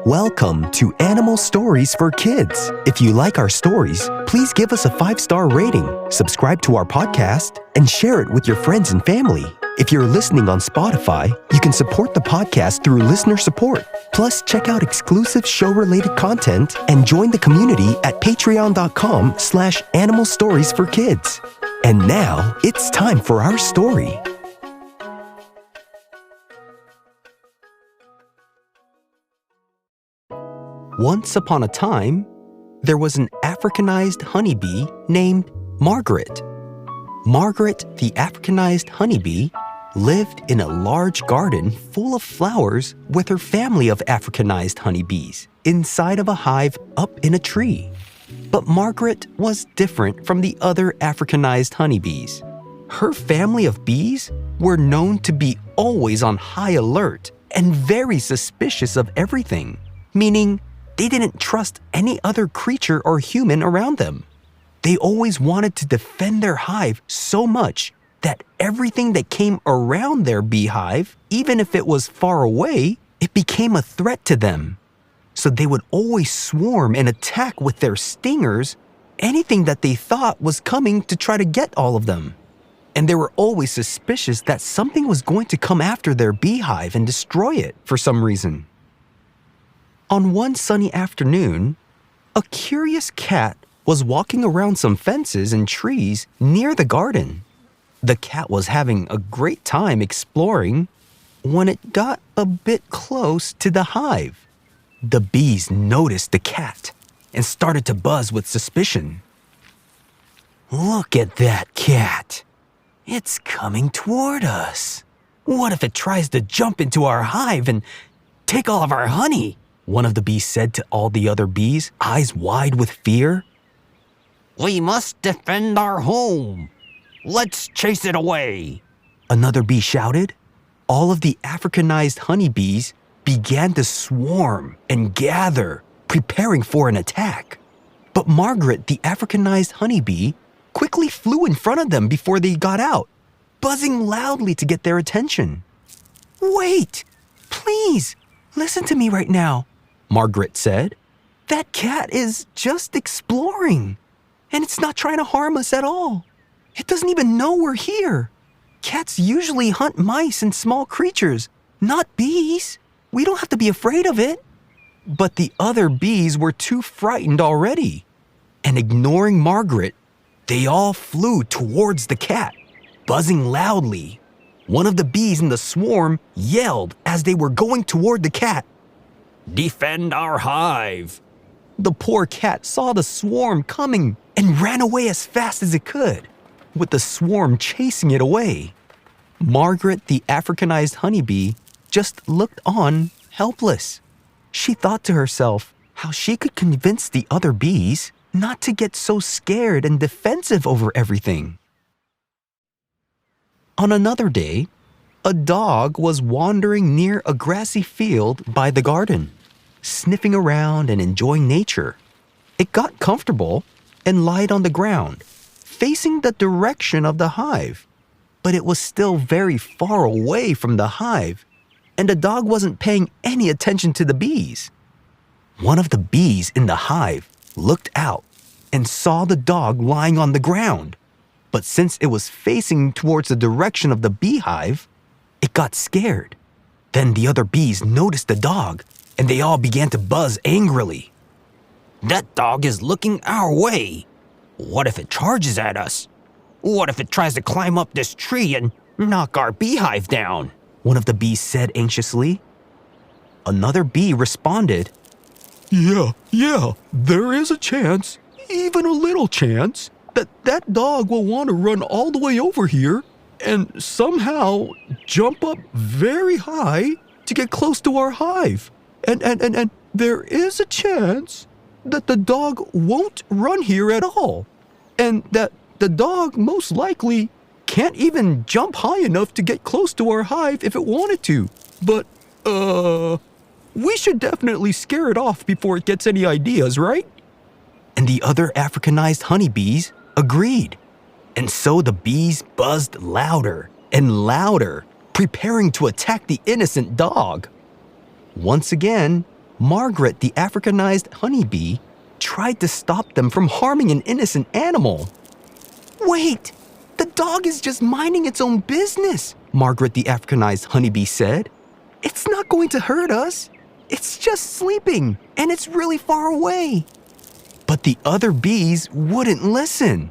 Welcome to Animal Stories for Kids. If you like our stories, please give us a 5-star rating, subscribe to our podcast, and share it with your friends and family. If you're listening on Spotify, you can support the podcast through listener support. Plus, check out exclusive show-related content and join the community at patreon.com/Animal Stories for Kids. And now, it's time for our story. Once upon a time, there was an Africanized honey bee named Margaret. Margaret, the Africanized honey bee, lived in a large garden full of flowers with her family of Africanized honey bees inside of a hive up in a tree. But Margaret was different from the other Africanized honey bees. Her family of bees were known to be always on high alert and very suspicious of everything, meaning they didn't trust any other creature or human around them. They always wanted to defend their hive so much that everything that came around their beehive, even if it was far away, it became a threat to them. So they would always swarm and attack with their stingers anything that they thought was coming to try to get all of them. And they were always suspicious that something was going to come after their beehive and destroy it for some reason. On one sunny afternoon, a curious cat was walking around some fences and trees near the garden. The cat was having a great time exploring when it got a bit close to the hive. The bees noticed the cat and started to buzz with suspicion. "Look at that cat. It's coming toward us. What if it tries to jump into our hive and take all of our honey?" One of the bees said to all the other bees, eyes wide with fear. "We must defend our home. Let's chase it away," another bee shouted. All of the Africanized honey bees began to swarm and gather, preparing for an attack. But Margaret, the Africanized honey bee, quickly flew in front of them before they got out, buzzing loudly to get their attention. "Wait, please, listen to me right now," Margaret said. "That cat is just exploring, and it's not trying to harm us at all. It doesn't even know we're here. Cats usually hunt mice and small creatures, not bees. We don't have to be afraid of it." But the other bees were too frightened already, and ignoring Margaret, they all flew towards the cat, buzzing loudly. One of the bees in the swarm yelled as they were going toward the cat, "Defend our hive." The poor cat saw the swarm coming and ran away as fast as it could, with the swarm chasing it away. Margaret, the Africanized honey bee, just looked on, helpless. She thought to herself how she could convince the other bees not to get so scared and defensive over everything. On another day, a dog was wandering near a grassy field by the garden, sniffing around and enjoying nature. It got comfortable and lied on the ground, facing the direction of the hive. But it was still very far away from the hive, and the dog wasn't paying any attention to the bees. One of the bees in the hive looked out and saw the dog lying on the ground. But since it was facing towards the direction of the beehive, it got scared. Then the other bees noticed the dog, and they all began to buzz angrily. "That dog is looking our way. What if it charges at us? What if it tries to climb up this tree and knock our beehive down?" One of the bees said anxiously. Another bee responded, Yeah, there is a chance, even a little chance, that dog will want to run all the way over here and somehow jump up very high to get close to our hive. And there is a chance that the dog won't run here at all, and that the dog most likely can't even jump high enough to get close to our hive if it wanted to. But, we should definitely scare it off before it gets any ideas, right?" And the other Africanized honeybees agreed. And so the bees buzzed louder and louder, preparing to attack the innocent dog. Once again, Margaret, the Africanized honey bee, tried to stop them from harming an innocent animal. "Wait! The dog is just minding its own business," Margaret, the Africanized honey bee, said. "It's not going to hurt us. It's just sleeping, and it's really far away." But the other bees wouldn't listen.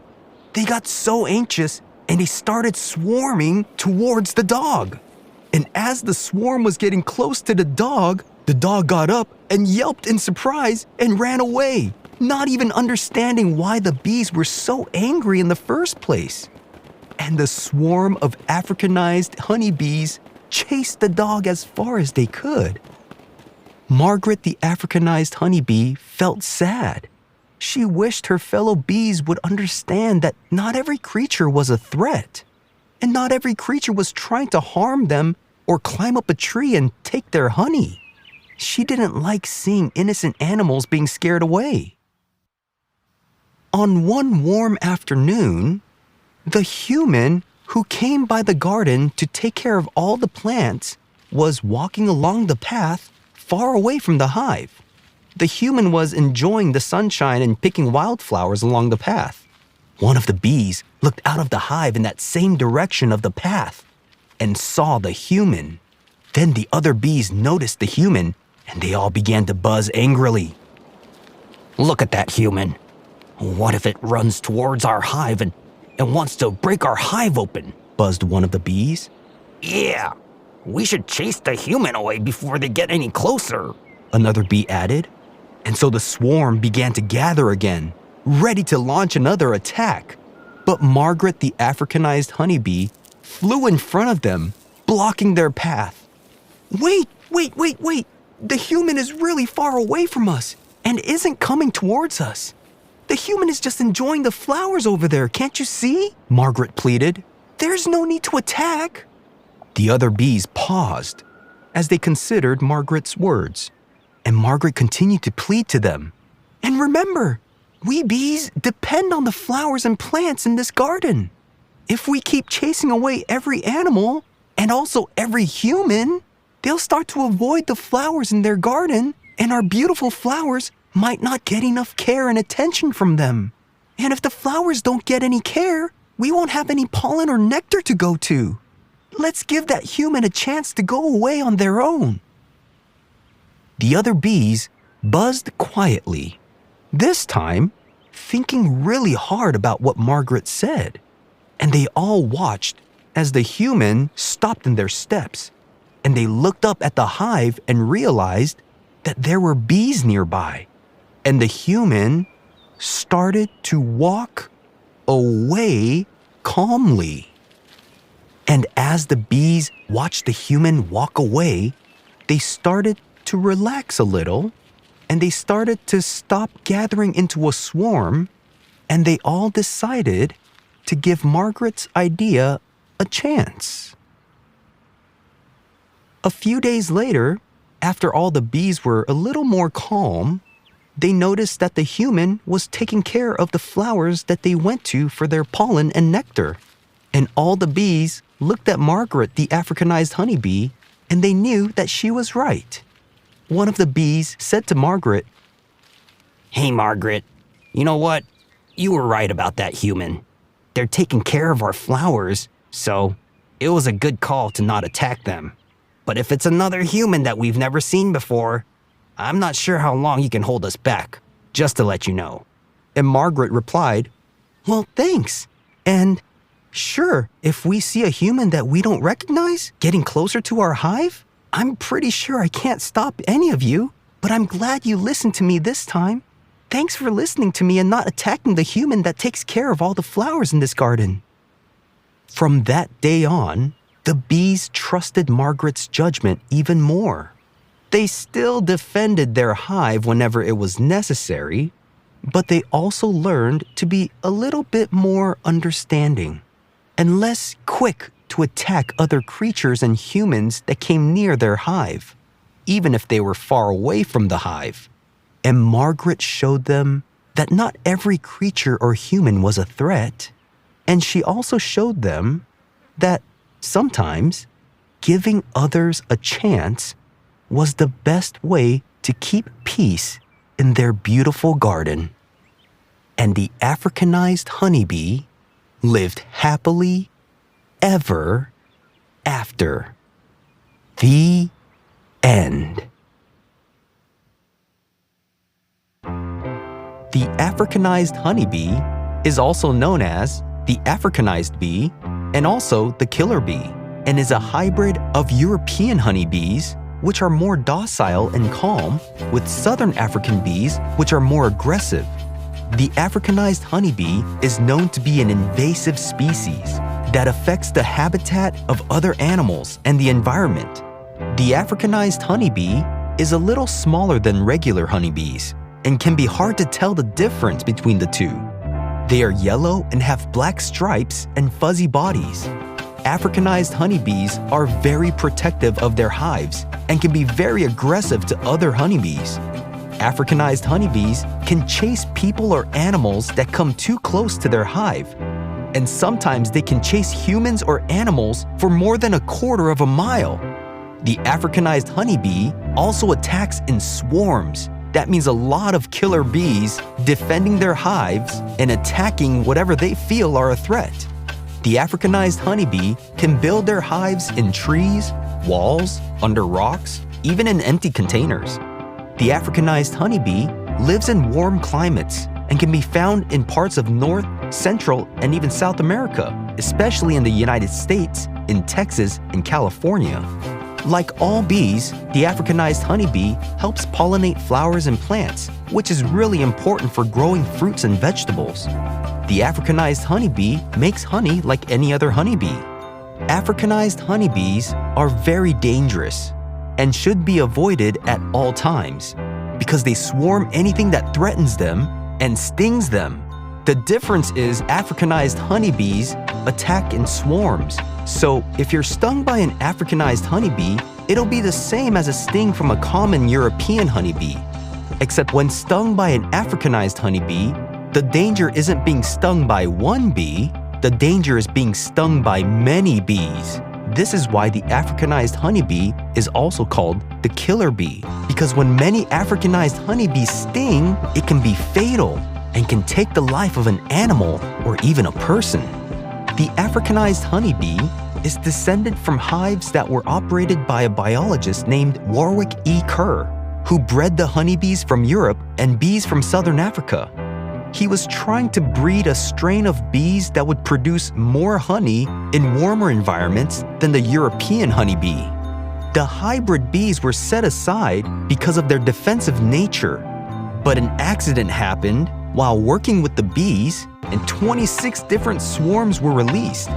They got so anxious, and they started swarming towards the dog. And as the swarm was getting close to the dog got up and yelped in surprise and ran away, not even understanding why the bees were so angry in the first place. And the swarm of Africanized honeybees chased the dog as far as they could. Margaret, the Africanized honeybee, felt sad. She wished her fellow bees would understand that not every creature was a threat, and not every creature was trying to harm them or climb up a tree and take their honey. She didn't like seeing innocent animals being scared away. On one warm afternoon, the human who came by the garden to take care of all the plants was walking along the path far away from the hive. The human was enjoying the sunshine and picking wildflowers along the path. One of the bees looked out of the hive in that same direction of the path and saw the human. Then the other bees noticed the human, and they all began to buzz angrily. Look at that human. What if it runs towards our hive and wants to break our hive open? Buzzed one of the bees. Yeah, we should chase the human away before they get any closer, Another bee added. And so the swarm began to gather again, ready to launch another attack. But Margaret, the Africanized honeybee, flew in front of them, blocking their path. Wait! The human is really far away from us and isn't coming towards us. The human is just enjoying the flowers over there, can't you see? Margaret pleaded. There's no need to attack. The other bees paused as they considered Margaret's words, and Margaret continued to plead to them. And remember, we bees depend on the flowers and plants in this garden. If we keep chasing away every animal and also every human, they'll start to avoid the flowers in their garden, and our beautiful flowers might not get enough care and attention from them. And if the flowers don't get any care, we won't have any pollen or nectar to go to. Let's give that human a chance to go away on their own. The other bees buzzed quietly, this time thinking really hard about what Margaret said. And they all watched as the human stopped in their steps, and they looked up at the hive and realized that there were bees nearby. And the human started to walk away calmly. And as the bees watched the human walk away, they started to relax a little, and they started to stop gathering into a swarm, and they all decided to give Margaret's idea a chance. A few days later, after all the bees were a little more calm, they noticed that the human was taking care of the flowers that they went to for their pollen and nectar. And all the bees looked at Margaret, the Africanized honeybee, and they knew that she was right. One of the bees said to Margaret, Hey, Margaret, you know what? You were right about that human. They're taking care of our flowers, so it was a good call to not attack them. But if it's another human that we've never seen before, I'm not sure how long you can hold us back, just to let you know. And Margaret replied, Well, thanks. And sure, if we see a human that we don't recognize getting closer to our hive, I'm pretty sure I can't stop any of you, but I'm glad you listened to me this time. Thanks for listening to me and not attacking the human that takes care of all the flowers in this garden. From that day on, the bees trusted Margaret's judgment even more. They still defended their hive whenever it was necessary, but they also learned to be a little bit more understanding and less quick to attack other creatures and humans that came near their hive, even if they were far away from the hive. And Margaret showed them that not every creature or human was a threat, and she also showed them that sometimes giving others a chance was the best way to keep peace in their beautiful garden. And the Africanized honeybee lived happily ever after. The end. The Africanized honeybee is also known as the Africanized bee and also the killer bee, and is a hybrid of European honeybees, which are more docile and calm, with southern African bees, which are more aggressive. The Africanized honeybee is known to be an invasive species that affects the habitat of other animals and the environment. The Africanized honeybee is a little smaller than regular honeybees and can be hard to tell the difference between the two. They are yellow and have black stripes and fuzzy bodies. Africanized honeybees are very protective of their hives and can be very aggressive to other honeybees. Africanized honeybees can chase people or animals that come too close to their hive. And sometimes they can chase humans or animals for more than a quarter of a mile. The Africanized honeybee also attacks in swarms. That means a lot of killer bees defending their hives and attacking whatever they feel are a threat. The Africanized honeybee can build their hives in trees, walls, under rocks, even in empty containers. The Africanized honeybee lives in warm climates and can be found in parts of North, Central, and even South America, especially in the United States, in Texas, and California. Like all bees, the Africanized honeybee helps pollinate flowers and plants, which is really important for growing fruits and vegetables. The Africanized honeybee makes honey like any other honeybee. Africanized honeybees are very dangerous and should be avoided at all times because they swarm anything that threatens them and stings them. The difference is Africanized honeybees attack in swarms. So if you're stung by an Africanized honeybee, it'll be the same as a sting from a common European honeybee. Except when stung by an Africanized honeybee, the danger isn't being stung by one bee, the danger is being stung by many bees. This is why the Africanized honeybee is also called the killer bee, because when many Africanized honeybees sting, it can be fatal and can take the life of an animal or even a person. The Africanized honeybee is descended from hives that were operated by a biologist named Warwick E. Kerr, who bred the honeybees from Europe and bees from southern Africa. He was trying to breed a strain of bees that would produce more honey in warmer environments than the European honeybee. The hybrid bees were set aside because of their defensive nature, but an accident happened while working with the bees, and 26 different swarms were released.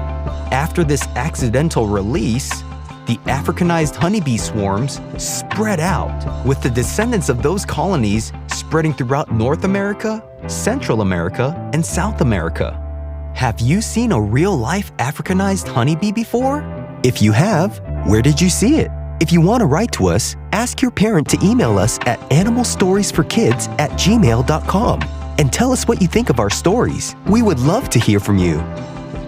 After this accidental release, the Africanized honeybee swarms spread out, with the descendants of those colonies spreading throughout North America, Central America, and South America. Have you seen a real-life Africanized honeybee before? If you have, where did you see it? If you want to write to us, ask your parent to email us at animalstoriesforkids@gmail.com and tell us what you think of our stories. We would love to hear from you.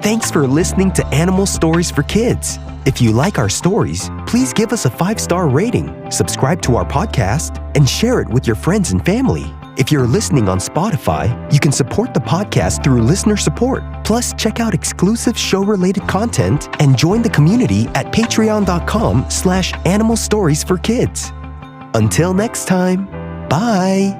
Thanks for listening to Animal Stories for Kids. If you like our stories, please give us a 5-star rating, subscribe to our podcast, and share it with your friends and family. If you're listening on Spotify, you can support the podcast through listener support. Plus, check out exclusive show-related content and join the community at patreon.com/animalstoriesforkids. Until next time, bye!